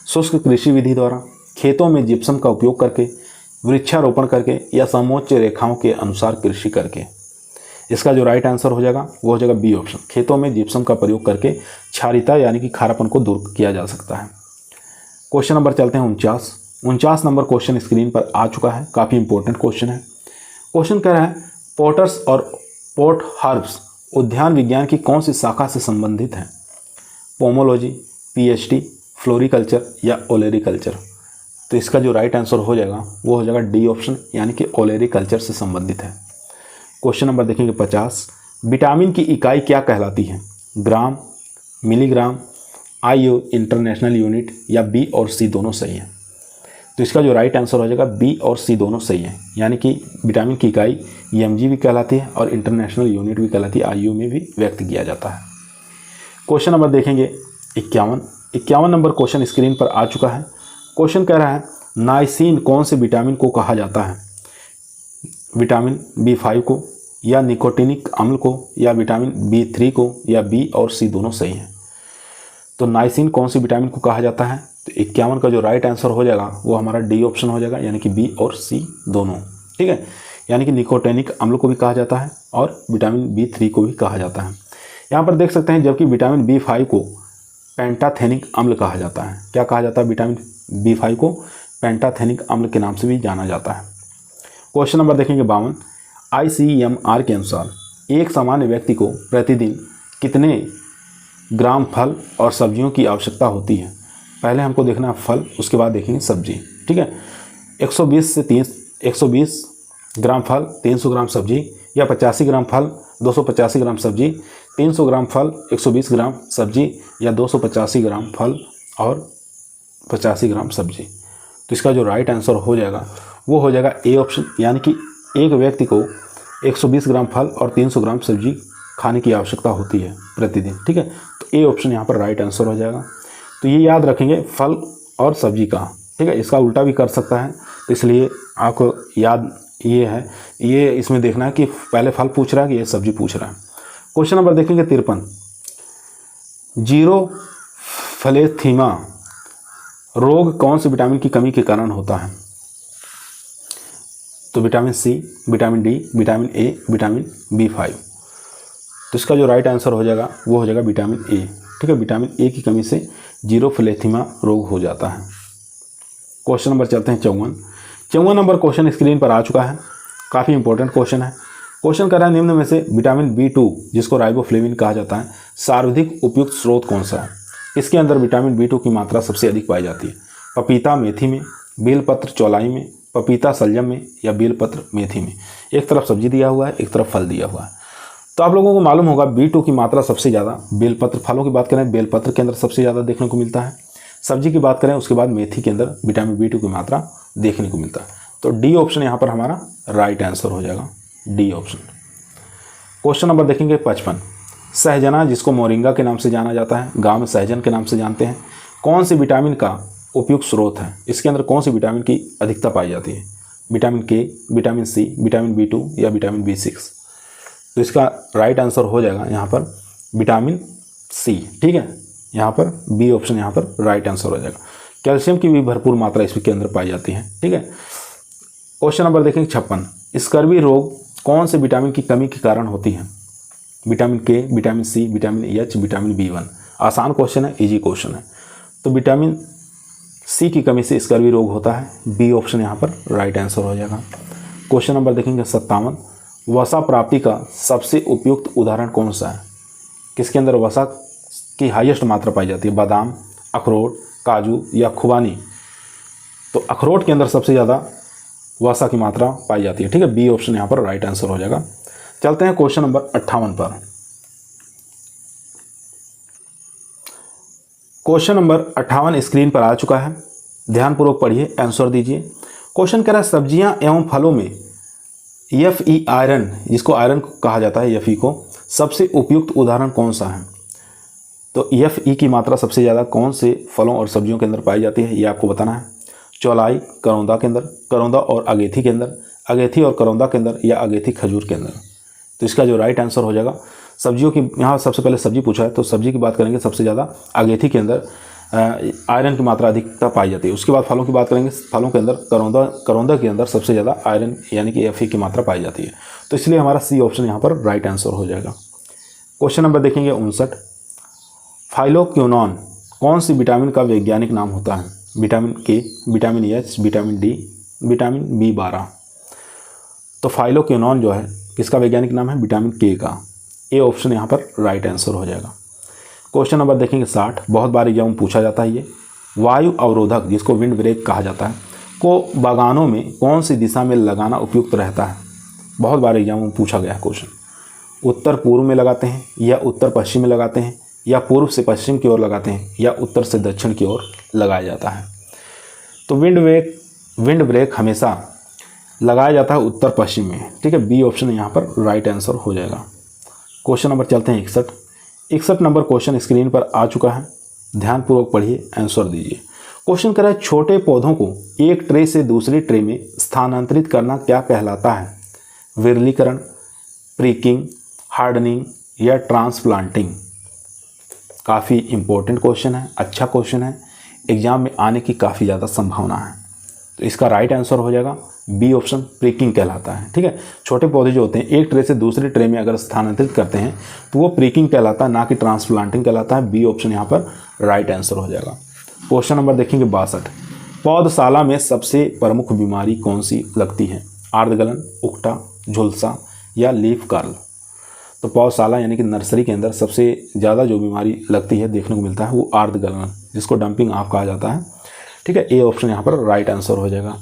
शुष्क कृषि विधि द्वारा, खेतों में जिप्सम का उपयोग करके, वृक्षारोपण करके, या समोच्च रेखाओं के अनुसार कृषि करके। इसका जो राइट आंसर हो जाएगा वो हो जाएगा बी ऑप्शन, खेतों में जिप्सम का प्रयोग करके क्षारीयता यानी कि खारापन को दूर किया जा सकता है। क्वेश्चन नंबर चलते हैं 49 नंबर क्वेश्चन स्क्रीन पर आ चुका है, काफ़ी इंपॉर्टेंट क्वेश्चन है। क्वेश्चन कह रहा है पोटर्स और पोट हर्ब्स उद्यान विज्ञान की कौन सी शाखा से संबंधित है? पोमोलॉजी, पीएचडी, फ्लोरिकल्चर या ओलेरिकल्चर। तो इसका जो राइट आंसर हो जाएगा वो हो जाएगा डी ऑप्शन, यानी कि ओलेरिकल्चर से संबंधित है। क्वेश्चन नंबर देखेंगे 50, विटामिन की इकाई क्या कहलाती है? ग्राम, मिलीग्राम, आईयू इंटरनेशनल यूनिट, या बी और सी दोनों सही है। तो इसका जो राइट आंसर हो जाएगा बी और सी दोनों सही है, यानी कि विटामिन की इकाई एमजी भी कहलाती है और इंटरनेशनल यूनिट भी कहलाती है, आईयू में भी व्यक्त किया जाता है। क्वेश्चन नंबर देखेंगे 51 नंबर क्वेश्चन स्क्रीन पर आ चुका है। क्वेश्चन कह रहा है नाइसिन कौन से विटामिन को कहा जाता है? विटामिन B5 को, या निकोटिनिक अम्ल को, या विटामिन B3 को, या बी और सी दोनों सही है। तो नाइसिन कौन सी विटामिन को कहा जाता है? तो 51 का जो राइट आंसर हो जाएगा वो हमारा डी ऑप्शन हो जाएगा, यानी कि बी और सी दोनों। ठीक है, यानी कि निकोटिनिक अम्ल को भी कहा जाता है और विटामिन B3 को भी कहा जाता है। यहाँ पर देख सकते हैं जबकि विटामिन B5 को पेंटाथेनिक अम्ल कहा जाता है। क्या कहा जाता है? विटामिन B5 को पेंटाथेनिक अम्ल के नाम से भी जाना जाता है। क्वेश्चन नंबर देखेंगे 52, ICMR के अनुसार एक सामान्य व्यक्ति को प्रतिदिन कितने ग्राम फल और सब्जियों की आवश्यकता होती है? पहले हमको देखना है फल, उसके बाद देखेंगे सब्जी। ठीक है, 120 ग्राम फल, 300 ग्राम सब्जी, या 85 ग्राम फल, 285 ग्राम सब्जी, 300 ग्राम फल, 120 ग्राम सब्जी, या 285 ग्राम फल और 85 ग्राम सब्जी। तो इसका जो राइट आंसर हो जाएगा वो हो जाएगा ए ऑप्शन, यानी कि एक व्यक्ति को 120 ग्राम फल और 300 ग्राम सब्जी खाने की आवश्यकता होती है प्रतिदिन। ठीक है, तो ए ऑप्शन यहाँ पर राइट आंसर हो जाएगा। तो ये याद रखेंगे फल और सब्जी का। ठीक है, इसका उल्टा भी कर सकता है, तो इसलिए आपको याद ये है, ये इसमें देखना है कि पहले फल पूछ रहा है कि ये सब्जी पूछ रहा है। क्वेश्चन नंबर देखेंगे 53, जीरोफिलेथीमा रोग कौन से विटामिन की कमी के कारण होता है? तो vitamin C, vitamin D, vitamin A, vitamin B5। तो इसका जो राइट आंसर हो जाएगा वो हो जाएगा विटामिन ए। ठीक है, विटामिन ए की कमी से जीरोफिलेथीमा रोग हो जाता है। क्वेश्चन नंबर चलते हैं 54 नंबर क्वेश्चन स्क्रीन पर आ चुका है, काफ़ी इंपॉर्टेंट क्वेश्चन है। क्वेश्चन कर रहा है निम्न में से विटामिन B2 जिसको राइबोफ्लेविन कहा जाता है सर्वाधिक उपयुक्त स्रोत कौन सा है? इसके अंदर विटामिन B2 की मात्रा सबसे अधिक पाई जाती है। पपीता मेथी में, बेलपत्र चौलाई में, पपीता सलजम में, या बेलपत्र मेथी में। एक तरफ सब्जी दिया हुआ है, एक तरफ फल दिया हुआ है। तो आप लोगों को मालूम होगा B2 की मात्रा सबसे ज़्यादा बेलपत्र, फलों की बात करें बेलपत्र के अंदर सबसे ज़्यादा देखने को मिलता है। सब्जी की बात करें उसके बाद मेथी के अंदर विटामिन B2 की मात्रा देखने को मिलता है। तो डी ऑप्शन यहाँ पर हमारा राइट आंसर हो जाएगा, डी ऑप्शन। क्वेश्चन नंबर देखेंगे 55, सहजना जिसको मोरिंगा के नाम से जाना जाता है, गाँव में सहजन के नाम से जानते हैं, कौन सी विटामिन का उपयुक्त स्रोत है? इसके अंदर कौन सी विटामिन की अधिकता पाई जाती है? Vitamin K, vitamin C, vitamin B2 या विटामिन B6। तो इसका राइट आंसर हो जाएगा यहाँ पर विटामिन सी। ठीक है, यहाँ पर बी ऑप्शन यहाँ पर राइट आंसर हो जाएगा। कैल्शियम की भी भरपूर मात्रा इसके अंदर पाई जाती है। ठीक है, क्वेश्चन नंबर देखेंगे 56, स्कर्वी रोग कौन से विटामिन की कमी के कारण होती है? Vitamin K, vitamin C, vitamin H, vitamin B1। आसान क्वेश्चन है, इजी क्वेश्चन है। तो विटामिन सी की कमी से स्कर्वी रोग होता है, बी ऑप्शन यहाँ पर राइट आंसर हो जाएगा। क्वेश्चन नंबर देखेंगे 57, वसा प्राप्ति का सबसे उपयुक्त उदाहरण कौन सा है? किसके अंदर वसा की हाईएस्ट मात्रा पाई जाती है? बादाम, अखरोट, काजू या खुबानी। तो अखरोट के अंदर सबसे ज़्यादा वसा की मात्रा पाई जाती है। ठीक है, बी ऑप्शन यहाँ पर राइट आंसर हो जाएगा। चलते हैं क्वेश्चन नंबर 58 पर। क्वेश्चन नंबर 58 स्क्रीन पर आ चुका है, ध्यानपूर्वक पढ़िए, आंसर दीजिए। क्वेश्चन कह रहा है सब्जियां एवं फलों में Fe आयरन, जिसको आयरन कहा जाता है Fe को, सबसे उपयुक्त उदाहरण कौन सा है? तो Fe की मात्रा सबसे ज़्यादा कौन से फलों और सब्जियों के अंदर पाई जाती है ये आपको बताना है। चौलाई करौंदा के अंदर, करौंदा और अगेठी के अंदर, अगेठी और करौंदा के अंदर, या अगेठी खजूर के अंदर। तो इसका जो राइट आंसर हो जाएगा, सब्जियों की, यहाँ सबसे पहले सब्जी पूछा है तो सब्जी की बात करेंगे, सबसे ज़्यादा अगेठी के अंदर आयरन की मात्रा अधिकता पाई जाती है। उसके बाद फलों की बात करेंगे, फलों के अंदर करौंदा के अंदर सबसे ज़्यादा आयरन यानी कि Fe की मात्रा पाई जाती है। तो इसलिए हमारा सी ऑप्शन यहाँ पर राइट आंसर हो जाएगा। क्वेश्चन नंबर देखेंगे 59, फाइलोक्विनोन कौन सी विटामिन का वैज्ञानिक नाम होता है? Vitamin K, vitamin H, vitamin D, vitamin B12। तो फाइलोक्विनोन जो है किसका वैज्ञानिक नाम है? विटामिन के का। ए ऑप्शन यहाँ पर राइट आंसर हो जाएगा। क्वेश्चन नंबर देखेंगे 60, बहुत बार एग्जाम में पूछा जाता है ये। वायु अवरोधक जिसको विंड ब्रेक कहा जाता है को बागानों में कौन सी दिशा में लगाना उपयुक्त रहता है? बहुत बार एग्जाम में पूछा गया है क्वेश्चन। उत्तर पूर्व में लगाते हैं, या उत्तर पश्चिम में लगाते हैं, या पूर्व से पश्चिम की ओर लगाते हैं, या उत्तर से दक्षिण की ओर लगाया जाता है? तो विंड ब्रेक हमेशा लगाया जाता है उत्तर पश्चिम में, ठीक है। बी ऑप्शन यहाँ पर राइट आंसर हो जाएगा। क्वेश्चन नंबर चलते हैं 61 नंबर क्वेश्चन स्क्रीन पर आ चुका है, ध्यानपूर्वक पढ़िए, आंसर दीजिए। क्वेश्चन कह रहा है छोटे पौधों को एक ट्रे से दूसरी ट्रे में स्थानांतरित करना क्या कहलाता है? विरलीकरण, प्रीकिंग, हार्डनिंग, या ट्रांसप्लांटिंग? काफ़ी इंपॉर्टेंट क्वेश्चन है, अच्छा क्वेश्चन है, एग्जाम में आने की काफ़ी ज़्यादा संभावना है। तो इसका राइट आंसर हो जाएगा बी ऑप्शन, प्रीकिंग कहलाता है, ठीक है। छोटे पौधे जो होते हैं एक ट्रे से दूसरी ट्रे में अगर स्थानांतरित करते हैं तो वो प्रीकिंग कहलाता है, ना कि ट्रांसप्लांटिंग कहलाता है। बी ऑप्शन यहाँ पर राइट आंसर हो जाएगा। क्वेश्चन नंबर देखेंगे 62, पौधशाला में सबसे प्रमुख बीमारी कौन सी लगती है? आर्द्रगलन, उकटा, झुलसा, या लीफ कर्ल? तो पौधशाला यानी कि नर्सरी के अंदर सबसे ज़्यादा जो बीमारी लगती है, देखने को मिलता है, वो आर्द्रगलन, जिसको डंपिंग ऑफ कहा जाता है, ठीक है। ए ऑप्शन यहाँ पर राइट आंसर हो जाएगा।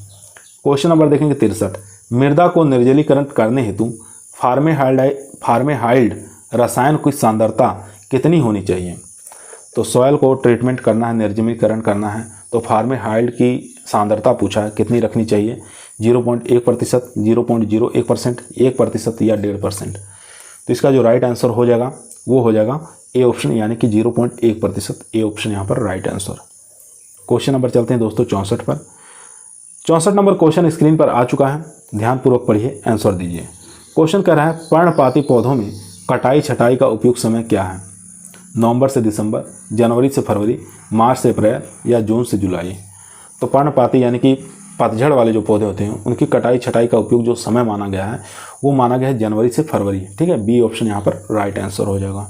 क्वेश्चन नंबर देखेंगे 63, मृदा को निर्जलीकरण करने हेतु फार्मेहाइड रसायन की सांद्रता कितनी होनी चाहिए? तो सॉयल को ट्रीटमेंट करना है, निर्जलीकरण करना है, तो फार्मेहाइड की सांद्रता पूछा है, कितनी रखनी चाहिए? 0.1%, 0.01%, 1% या 1.5%? तो इसका जो राइट आंसर हो जाएगा वो हो जाएगा ए ऑप्शन यानी कि 0.1%। ए ऑप्शन यहाँ पर राइट आंसर। क्वेश्चन नंबर चलते हैं दोस्तों 64 पर। 64 नंबर क्वेश्चन स्क्रीन पर आ चुका है, ध्यानपूर्वक पढ़िए, आंसर दीजिए। क्वेश्चन कह रहा है पर्णपाती पौधों में कटाई छटाई का उपयुक्त समय क्या है? नवंबर से दिसंबर, जनवरी से फरवरी, मार्च से अप्रैल, या जून से जुलाई? तो पर्णपाती यानी कि पतझड़ वाले जो पौधे होते हैं उनकी कटाई छटाई का उपयोग जो समय माना गया है वो माना गया है जनवरी से फरवरी, ठीक है। बी ऑप्शन यहाँ पर राइट आंसर हो जाएगा।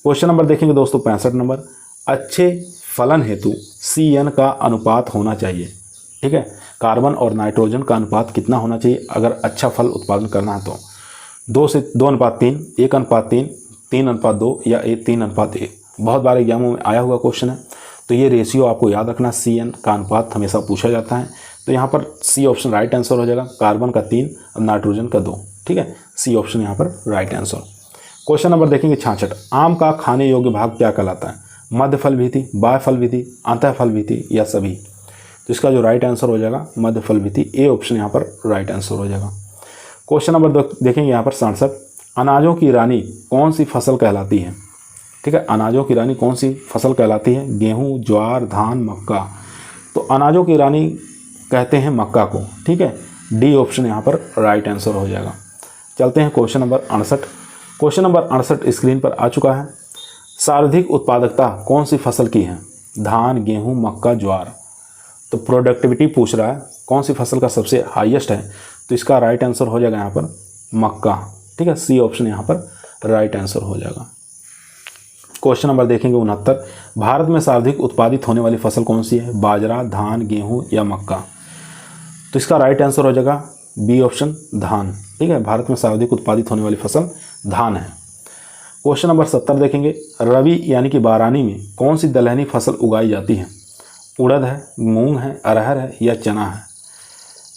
क्वेश्चन नंबर देखेंगे दोस्तों 65 नंबर, अच्छे फलन हेतु CN का अनुपात होना चाहिए, ठीक है। कार्बन और नाइट्रोजन का अनुपात कितना होना चाहिए अगर अच्छा फल उत्पादन करना है? तो 2:3, 1:3, 3:2, या 3:1? बहुत बार एग्जामों में आया हुआ क्वेश्चन है, तो ये रेशियो आपको याद रखना। CN का अनुपात हमेशा पूछा जाता है, तो यहाँ पर सी ऑप्शन राइट आंसर हो जाएगा। कार्बन का 3 और नाइट्रोजन का 2, ठीक है। सी ऑप्शन यहाँ पर राइट आंसर। क्वेश्चन नंबर देखेंगे 66, आम का खाने योग्य भाग क्या कहलाता है? मध्य फल विधि, बाह्य फल विधि, अंतः फल विधि, या सभी? तो इसका जो राइट आंसर हो जाएगा मध्य फल विधि। ए ऑप्शन यहाँ पर राइट आंसर हो जाएगा। क्वेश्चन नंबर देखेंगे यहाँ पर 67, अनाजों की रानी कौन सी फसल कहलाती है? ठीक है, अनाजों की रानी कौन सी फसल कहलाती है? गेहूं, ज्वार, धान, मक्का। तो अनाजों की रानी कहते हैं मक्का को, ठीक है। डी ऑप्शन यहाँ पर राइट आंसर हो जाएगा। चलते हैं question number 68। Question number 68 screen पर आ चुका है। सर्वाधिक उत्पादकता कौन सी फसल की है? धान, गेहूं, मक्का, ज्वार। तो प्रोडक्टिविटी पूछ रहा है कौन सी फसल का सबसे हाईएस्ट है, तो इसका राइट आंसर हो जाएगा यहाँ पर मक्का, ठीक है। सी ऑप्शन यहाँ पर राइट आंसर हो जाएगा। क्वेश्चन नंबर देखेंगे 69, भारत में सर्वाधिक उत्पादित होने वाली फसल कौन सी है? बाजरा, धान, गेहूं, या मक्का। तो इसका राइट आंसर हो जाएगा बी ऑप्शन धान, ठीक है। भारत में सर्वाधिक उत्पादित होने वाली फसल धान है। क्वेश्चन नंबर 70 देखेंगे, रबी यानी कि बारानी में कौन सी दलहनी फसल उगाई जाती है? उड़द है, मूंग है, अरहर है, या चना है।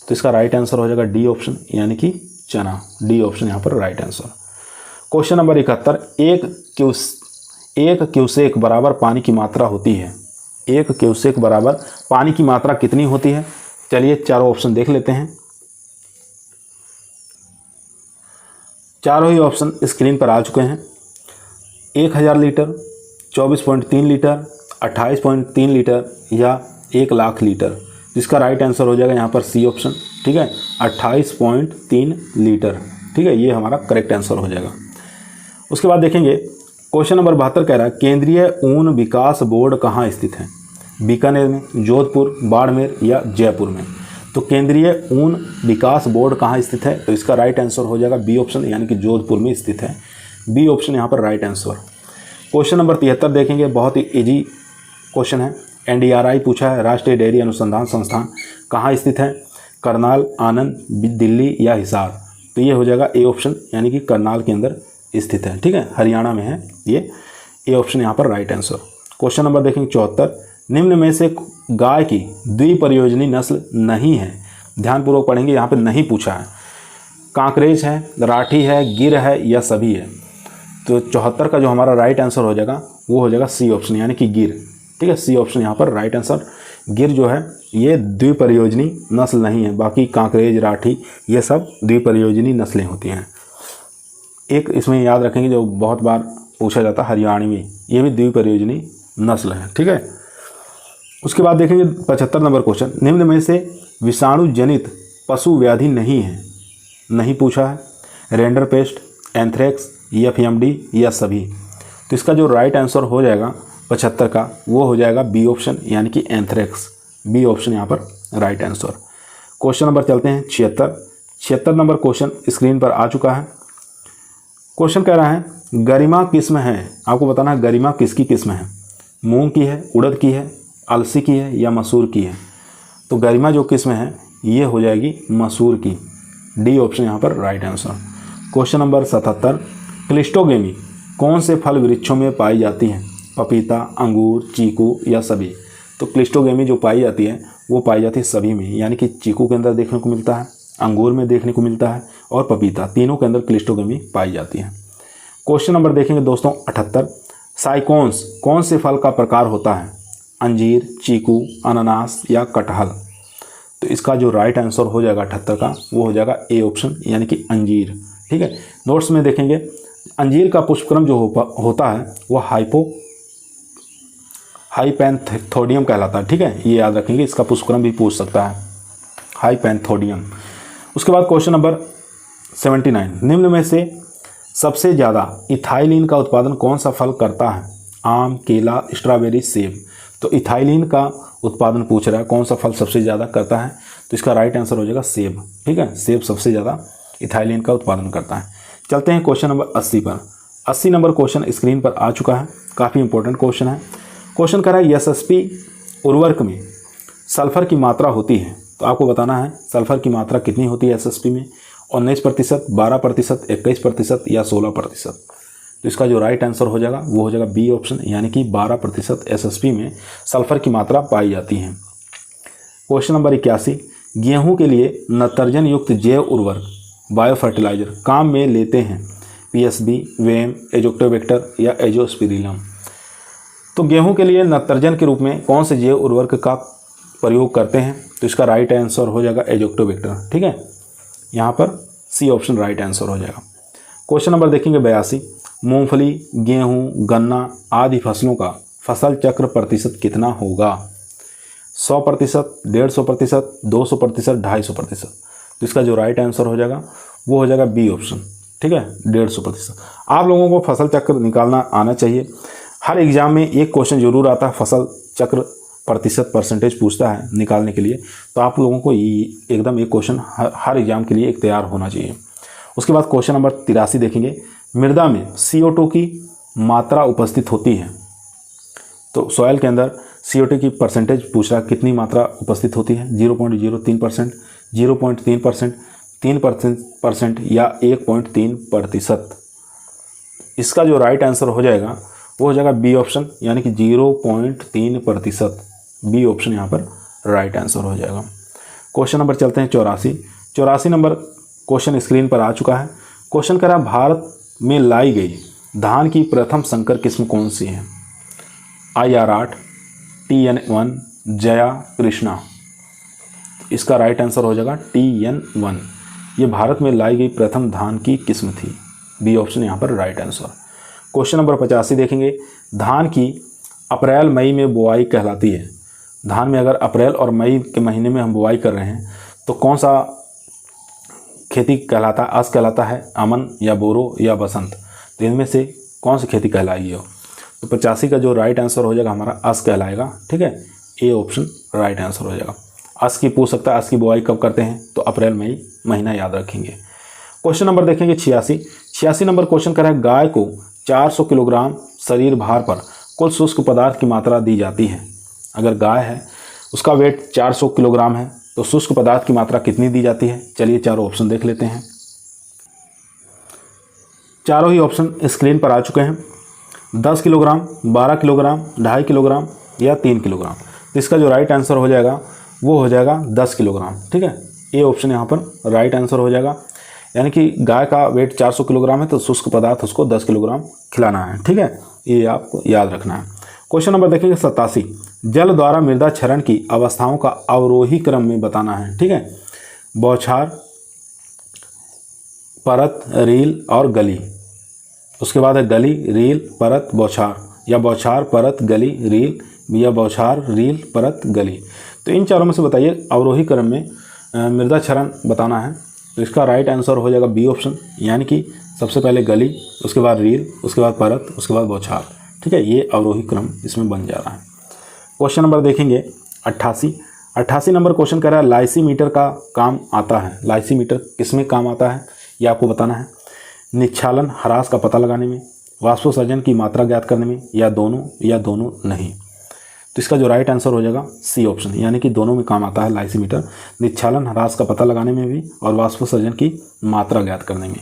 तो इसका राइट आंसर हो जाएगा डी ऑप्शन यानी कि चना। डी ऑप्शन यहाँ पर राइट आंसर। क्वेश्चन नंबर 71, एक क्यूसेक बराबर पानी की मात्रा होती है। एक क्यूसेक बराबर पानी की मात्रा कितनी होती है? चलिए चारों ऑप्शन देख लेते हैं। चारों ही ऑप्शन स्क्रीन पर आ चुके हैं। 1000 लीटर, 24.3 लीटर, 28.3 लीटर, या 1 लाख लीटर। जिसका राइट आंसर हो जाएगा यहाँ पर सी ऑप्शन, ठीक है, 28.3 लीटर, ठीक है, ये हमारा करेक्ट आंसर हो जाएगा। उसके बाद देखेंगे क्वेश्चन नंबर 72 कह रहा है केंद्रीय ऊन विकास बोर्ड कहाँ स्थित है? बीकानेर में, जोधपुर, बाड़मेर या जयपुर में? तो केंद्रीय ऊन विकास बोर्ड कहाँ स्थित है? तो इसका राइट आंसर हो जाएगा बी ऑप्शन, यानी कि जोधपुर में स्थित है। बी ऑप्शन यहाँ पर राइट आंसर। क्वेश्चन नंबर 73 देखेंगे, बहुत ही इजी क्वेश्चन है। NDRI पूछा है, राष्ट्रीय डेयरी अनुसंधान संस्थान कहाँ स्थित है? करनाल, आनंद, दिल्ली या हिसार? तो ये हो जाएगा ए ऑप्शन, यानी कि करनाल के अंदर स्थित है, ठीक है, हरियाणा में है ये। ए ऑप्शन यहाँ पर राइट आंसर। क्वेश्चन नंबर देखेंगे 74, निम्न में से गाय की द्विप्रयोजनी नस्ल नहीं है? ध्यानपूर्वक पढ़ेंगे, यहाँ पर नहीं पूछा है। कांकरेज है, राठी है, गिर है या सभी है? तो 74 का जो हमारा राइट आंसर हो जाएगा वो हो जाएगा सी ऑप्शन, यानी कि गिर, ठीक है, सी ऑप्शन यहाँ पर राइट आंसर। गिर जो है ये द्विप्रयोजनी नस्ल नहीं है, बाकी कांकरेज, राठी ये सब द्विप्रयोजनी नस्लें होती हैं। एक इसमें याद रखेंगे जो बहुत बार पूछा जाता है, हरियाणवी, ये भी द्विप्रयोजनी नस्ल है, ठीक है। उसके बाद देखेंगे 75 नंबर क्वेश्चन, निम्न में से विषाणु जनित पशु व्याधि नहीं है? नहीं पूछा है। रेंडर पेस्ट, एंथ्रेक्स, FMD या सभी? तो इसका जो राइट आंसर हो जाएगा 75 का वो हो जाएगा बी ऑप्शन, यानी कि एंथ्रेक्स। बी ऑप्शन यहाँ पर राइट आंसर। क्वेश्चन नंबर चलते हैं 76 नंबर क्वेश्चन स्क्रीन पर आ चुका है। क्वेश्चन कह रहा है गरिमा किस्म है, आपको बताना है गरिमा किसकी किस्म है? मूंग की है, उड़द की है, अलसी की है या मसूर की है? तो गरिमा जो किस्म है ये हो जाएगी मसूर की। डी ऑप्शन यहाँ पर right answer. Question number 77, cleistogamy कौन से फल वृक्षों में पाई जाती है? पपीता, अंगूर, चीकू या सभी? तो क्लिस्टोगेमी जो पाई जाती है वो पाई जाती है सभी में, यानी कि चीकू के अंदर देखने को मिलता है, अंगूर में देखने को मिलता है और पपीता, तीनों के अंदर क्लिस्टोगेमी पाई जाती है। क्वेश्चन नंबर देखेंगे दोस्तों 78, साइकोन्स कौन से फल का प्रकार होता है? अंजीर, चीकू, अनानास या कटहल? तो इसका जो राइट आंसर हो जाएगा 78 का वो हो जाएगा ए ऑप्शन, यानी कि अंजीर, ठीक है। नोट्स में देखेंगे अंजीर का पुष्पक्रम जो होता है वो हाइपैंथोडियम कहलाता है, ठीक है, ये याद रखेंगे, इसका पुष्पक्रम भी पूछ सकता है, हाइपैंथोडियम। उसके बाद क्वेश्चन नंबर 79, निम्न में से सबसे ज़्यादा इथाइलिन का उत्पादन कौन सा फल करता है? आम, केला, स्ट्रॉबेरी, सेब? तो इथाइलिन का उत्पादन पूछ रहा है, कौन सा फल सबसे ज़्यादा करता है? तो इसका राइट आंसर हो जाएगा सेब, ठीक है, सेब सबसे ज़्यादा इथाइलिन का उत्पादन करता है। चलते हैं क्वेश्चन नंबर 80 पर। 80 नंबर क्वेश्चन स्क्रीन पर आ चुका है, काफ़ी इंपॉर्टेंट क्वेश्चन है। क्वेश्चन कर रहा है एसएसपी उर्वरक में सल्फर की मात्रा होती है, तो आपको बताना है सल्फर की मात्रा कितनी होती है एसएसपी में? 19%, 12%, 21% या 16%? तो इसका जो राइट आंसर हो जाएगा वो हो जाएगा बी ऑप्शन, यानी कि 12% एसएसपी में सल्फर की मात्रा पाई जाती है। क्वेश्चन नंबर 81, गेहूं के लिए नत्रजन युक्त जैव उर्वरक बायो फर्टिलाइजर काम में लेते हैं? पीएसबी, वेम, एजोक्टोबैक्टर या एजोस्पिरिलम? तो गेहूं के लिए नत्रजन के रूप में कौन से जैव उर्वरक का प्रयोग करते हैं? तो इसका राइट आंसर हो जाएगा एजोक्टोबैक्टर, ठीक है, यहाँ पर सी ऑप्शन राइट आंसर हो जाएगा। क्वेश्चन नंबर देखेंगे 82, मूंगफली, गेहूं, गन्ना आदि फसलों का फसल चक्र प्रतिशत कितना होगा? 100%, 150%, 200%, 250%? तो इसका जो राइट आंसर हो जाएगा वो हो जाएगा बी ऑप्शन, ठीक है, 150%। आप लोगों को फसल चक्र निकालना आना चाहिए। हर एग्जाम में एक क्वेश्चन जरूर आता है, फसल चक्र प्रतिशत परसेंटेज पूछता है निकालने के लिए, तो आप लोगों को एकदम एक क्वेश्चन हर एग्जाम के लिए एक तैयार होना चाहिए। उसके बाद क्वेश्चन नंबर 83 देखेंगे, मृदा में CO2 की मात्रा उपस्थित होती है? तो सॉइल के अंदर CO2 की परसेंटेज पूछ रहा है, कितनी मात्रा उपस्थित होती है? 0.03%, 0.3%, 3% या 1.3%? इसका जो राइट आंसर हो जाएगा वो हो जाएगा बी ऑप्शन, यानी कि 0.3%। बी ऑप्शन यहाँ पर राइट आंसर हो जाएगा। क्वेश्चन नंबर चलते हैं 84 नंबर क्वेश्चन स्क्रीन पर आ चुका है। क्वेश्चन करा भारत में लाई गई धान की प्रथम संकर किस्म कौन सी है? IR8, TN1, Jaya, Krishna? इसका राइट आंसर हो जाएगा TN1। ये भारत में लाई गई प्रथम धान की किस्म थी। बी ऑप्शन यहाँ पर राइट आंसर। क्वेश्चन नंबर 85 देखेंगे, धान की अप्रैल मई में बुआई कहलाती है? धान में अगर अप्रैल और मई के महीने में हम बुआई कर रहे हैं तो कौन सा खेती कहलाता है? अस कहलाता है, अमन या बोरो या बसंत? तो इनमें से कौन सी खेती कहलाएगी हो? तो 85 का जो राइट आंसर हो जाएगा हमारा अस कहलाएगा। ठीक है, ए ऑप्शन राइट आंसर हो जाएगा। अस की पूछ सकता है, अस की बुआई कब करते हैं? तो अप्रैल मई महीना याद रखेंगे। क्वेश्चन नंबर देखेंगे 86 नंबर क्वेश्चन कर रहा है, गाय को 400 किलोग्राम शरीर भार पर कुल शुष्क पदार्थ की मात्रा दी जाती है। अगर गाय है उसका वेट 400 किलोग्राम है तो शुष्क पदार्थ की मात्रा कितनी दी जाती है? चलिए चारों ऑप्शन देख लेते हैं। चारों ही ऑप्शन स्क्रीन पर आ चुके हैं। 10 किलोग्राम, 12 किलोग्राम, 2.5 किलोग्राम या 3 किलोग्राम। तो इसका जो राइट आंसर हो जाएगा वो हो जाएगा 10 किलोग्राम। ठीक है, ए ऑप्शन यहाँ पर राइट आंसर हो जाएगा। यानी कि गाय का वेट 400 किलोग्राम है तो शुष्क पदार्थ उसको 10 किलोग्राम खिलाना है। ठीक है, ये आपको याद रखना है। क्वेश्चन नंबर देखेंगे 87, जल द्वारा मृदा क्षरण की अवस्थाओं का अवरोही क्रम में बताना है। ठीक है, बौछार, परत, रील और गली। उसके बाद है गली, रील, परत, बौछार, या बौछार, परत, गली, रील, या बौछार, रील, परत, गली। तो इन चारों में से बताइए अवरोही क्रम में मृदा क्षरण बताना है। तो इसका राइट आंसर हो जाएगा बी ऑप्शन, यानी कि सबसे पहले गली, उसके बाद रील, उसके बाद परत, उसके बाद बौछार। ठीक है, ये अवरोही क्रम इसमें बन जा रहा है। क्वेश्चन नंबर देखेंगे 88 नंबर क्वेश्चन कह रहा है, लाइसीमीटर का काम आता है। लाइसीमीटर किसमें काम आता है ये आपको बताना है। निक्षालन ह्रास का पता लगाने में, वाष्पोत्सर्जन की मात्रा ज्ञात करने में, या दोनों नहीं। तो इसका जो राइट आंसर हो जाएगा सी ऑप्शन, यानी कि दोनों में काम आता है लाइसीमीटर, निक्षालन ह्रास का पता लगाने में भी और वाष्पोत्सर्जन की मात्रा ज्ञात करने में।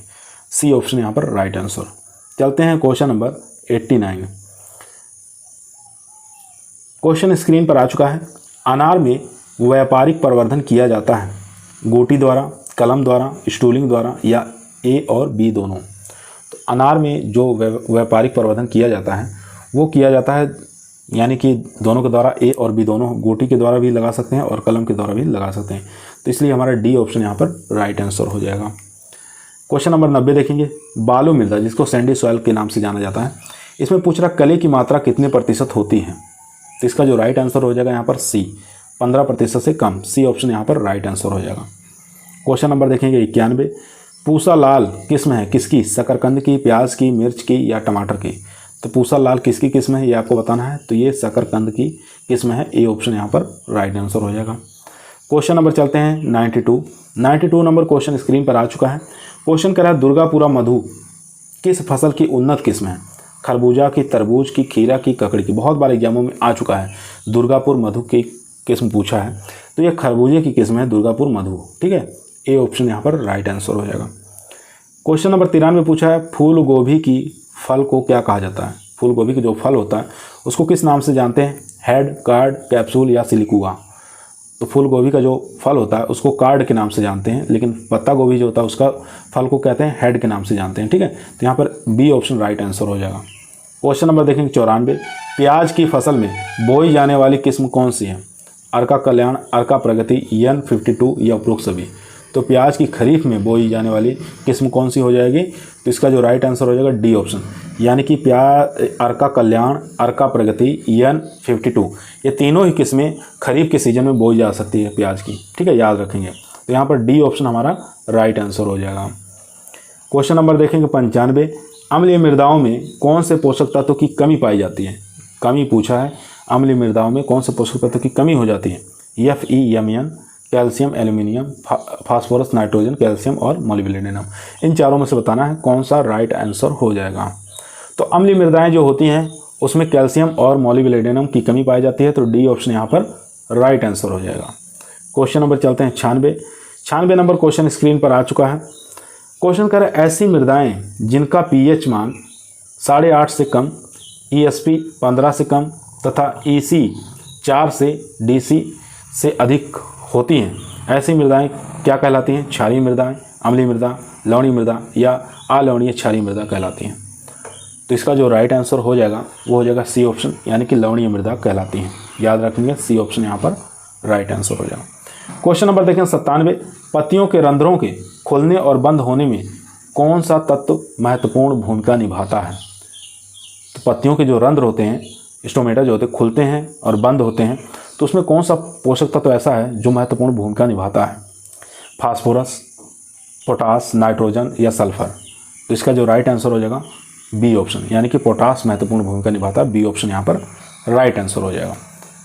सी ऑप्शन यहाँ पर राइट आंसर। चलते हैं क्वेश्चन नंबर 89। क्वेश्चन स्क्रीन पर आ चुका है, अनार में व्यापारिक प्रवर्धन किया जाता है गोटी द्वारा, कलम द्वारा, स्टूलिंग द्वारा, या ए और बी दोनों। तो अनार में जो व्यापारिक प्रवर्धन किया जाता है वो किया जाता है यानी कि दोनों के द्वारा, ए और बी दोनों, गोटी के द्वारा भी लगा सकते हैं और कलम के द्वारा भी लगा सकते हैं। तो इसलिए हमारा डी ऑप्शन यहाँ पर राइट आंसर हो जाएगा। क्वेश्चन नंबर 90 देखेंगे, बालू मृदा जिसको सैंडी सॉइल के नाम से जाना जाता है, इसमें पूछ रहा कले की मात्रा कितने प्रतिशत होती है? तो इसका जो राइट आंसर हो जाएगा यहाँ पर सी, 15% से कम। सी ऑप्शन यहाँ पर राइट आंसर हो जाएगा। क्वेश्चन नंबर देखेंगे 91, पूसा लाल किस्म है किसकी? शकरकंद की, प्याज की, मिर्च की, या टमाटर की? तो पूसा लाल किसकी किस्म है ये आपको बताना है। तो ये शकरकंद की किस्म है। ए ऑप्शन यहाँ पर राइट आंसर हो जाएगा। क्वेश्चन नंबर चलते हैं 92 नंबर क्वेश्चन स्क्रीन पर आ चुका है। क्वेश्चन कर रहा है, दुर्गापुरा मधु किस फसल की उन्नत किस्म है? खरबूजा की, तरबूज की, खीरा की, ककड़ी की? बहुत बार एग्जामों में आ चुका है, दुर्गापुर मधु की किस्म पूछा है। तो ये खरबूजे की किस्म है दुर्गापुर मधु। ठीक है, ए ऑप्शन यहाँ पर राइट आंसर हो जाएगा। क्वेश्चन नंबर 93 पूछा है, फूल गोभी की फल को क्या कहा जाता है? फूल गोभी की जो फल होता है उसको किस नाम से जानते हैं? हेड, कार्ड, कैप्सूल या सिलिकुआ? तो फूल गोभी का जो फल होता है उसको कार्ड के नाम से जानते हैं, लेकिन पत्ता गोभी जो होता है उसका फल को कहते हैं हेड के नाम से जानते हैं। ठीक है, तो यहाँ पर बी ऑप्शन राइट आंसर हो जाएगा। क्वेश्चन नंबर देखेंगे 94, प्याज की फसल में बोई जाने वाली किस्म कौन सी है? अर्का कल्याण, अर्का प्रगति, N52 या उपरोक्त सभी? तो प्याज की खरीफ में बोई जाने वाली किस्म कौन सी हो जाएगी? तो इसका जो राइट आंसर हो जाएगा डी ऑप्शन, यानी कि अर्का कल्याण, अर्का प्रगति, N52 ये तीनों ही किस्में खरीफ के सीजन में बोई जा सकती है प्याज की। ठीक है, याद रखेंगे। तो यहाँ पर डी ऑप्शन हमारा राइट आंसर हो जाएगा। क्वेश्चन नंबर देखेंगे 95, अम्लीय मृदाओं में कौन से पोषक तत्व की कमी पाई जाती है? कमी पूछा है, अम्लीय मृदाओं में कौन से पोषक तत्व की कमी हो जाती है? FeMn, calcium, aluminium, phosphorus, nitrogen, calcium और मोलिब्डेनम। इन चारों में से बताना है कौन सा राइट आंसर हो जाएगा। तो अम्लीय मृदाएं जो होती हैं उसमें कैल्शियम और मोलिब्डेनम की कमी पाई जाती है, तो डी ऑप्शन यहाँ पर राइट आंसर हो जाएगा। क्वेश्चन नंबर चलते हैं 96 नंबर क्वेश्चन स्क्रीन पर आ चुका है। क्वेश्चन कर ऐसी मृदाएं जिनका pH मान 8.5 से कम, ESP 15 से कम तथा EC 4 से DC से अधिक होती हैं, ऐसी मृदाएं क्या कहलाती हैं? क्षारीय मृदाएं, अम्लीय मृदा, लवणीय मृदा या अलवणीय क्षारीय मृदा कहलाती हैं। तो इसका जो राइट आंसर हो जाएगा वो हो जाएगा सी ऑप्शन, यानी कि लवणीय मृदा कहलाती हैं। याद रखेंगे, सी ऑप्शन यहाँ पर राइट आंसर हो जाएगा। क्वेश्चन नंबर देखें 97, पत्तियों के रंध्रों के खुलने और बंद होने में कौन सा तत्व महत्वपूर्ण भूमिका निभाता है? तो पत्तियों के जो रंध्र होते हैं, स्टोमेटा जो होते हैं, खुलते हैं और बंद होते हैं, तो उसमें कौन सा पोषक तत्व ऐसा है जो महत्वपूर्ण भूमिका निभाता है? फास्फोरस, पोटास, नाइट्रोजन या सल्फर? तो इसका जो राइट आंसर हो जाएगा बी ऑप्शन, यानी कि पोटास महत्वपूर्ण भूमिका निभाता है। बी ऑप्शन यहाँ पर राइट आंसर हो जाएगा।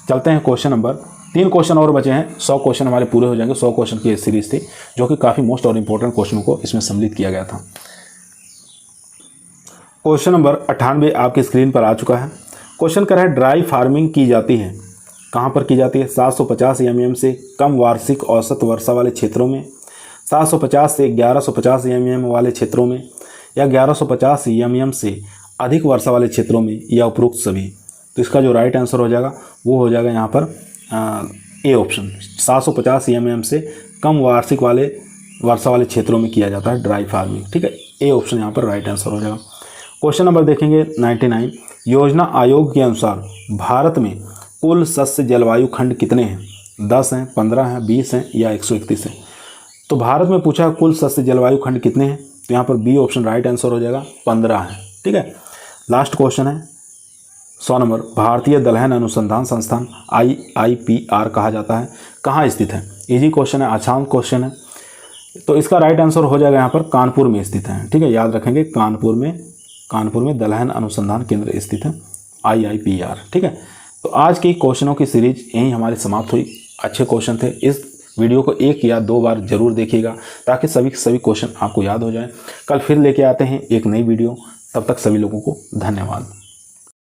चलते हैं क्वेश्चन नंबर 3 क्वेश्चन और बचे हैं। 100 क्वेश्चन हमारे पूरे हो जाएंगे। 100 क्वेश्चन की सीरीज थी जो कि काफ़ी मोस्ट और इम्पोर्टेंट क्वेश्चनों को इसमें सम्मिलित किया गया था। क्वेश्चन नंबर 98 आपकी स्क्रीन पर आ चुका है। क्वेश्चन कर है ड्राई फार्मिंग की जाती है, कहाँ पर की जाती है? 750 mm से कम वार्षिक औसत वर्षा वाले क्षेत्रों में, 750 से 1150 mm वाले क्षेत्रों में, या 1150 mm से अधिक वर्षा वाले क्षेत्रों में, या उपरोक्त सभी? तो इसका जो राइट आंसर हो जाएगा वो हो जाएगा यहाँ पर ए ऑप्शन, 750 mm से कम वार्षिक वाले वर्षा वाले क्षेत्रों में किया जाता है ड्राई फार्मिंग। ठीक है, ए ऑप्शन यहाँ पर राइट आंसर हो जाएगा। क्वेश्चन नंबर देखेंगे 99। योजना आयोग के अनुसार भारत में कुल सस्य जलवायु खंड कितने हैं? 10 हैं, 15 हैं, 20 हैं या 131 हैं? तो भारत में पूछा कुल सस्य जलवायु खंड कितने हैं, तो यहाँ पर बी ऑप्शन राइट आंसर हो जाएगा, 15 है। ठीक है, लास्ट क्वेश्चन है 100 नंबर। भारतीय दलहन अनुसंधान संस्थान IIPR कहा जाता है, कहाँ स्थित है? इजी क्वेश्चन है, आसान क्वेश्चन है। तो इसका राइट आंसर हो जाएगा यहाँ पर कानपुर में स्थित है। ठीक है, याद रखेंगे कानपुर में दलहन अनुसंधान केंद्र स्थित है, IIPR। ठीक है, तो आज की क्वेश्चनों की सीरीज यहीं हमारी समाप्त हुई। अच्छे क्वेश्चन थे। इस वीडियो को 1 या 2 बार जरूर देखिएगा ताकि सभी क्वेश्चन आपको याद हो जाए। कल फिर लेके आते हैं एक नई वीडियो। तब तक सभी लोगों को धन्यवाद।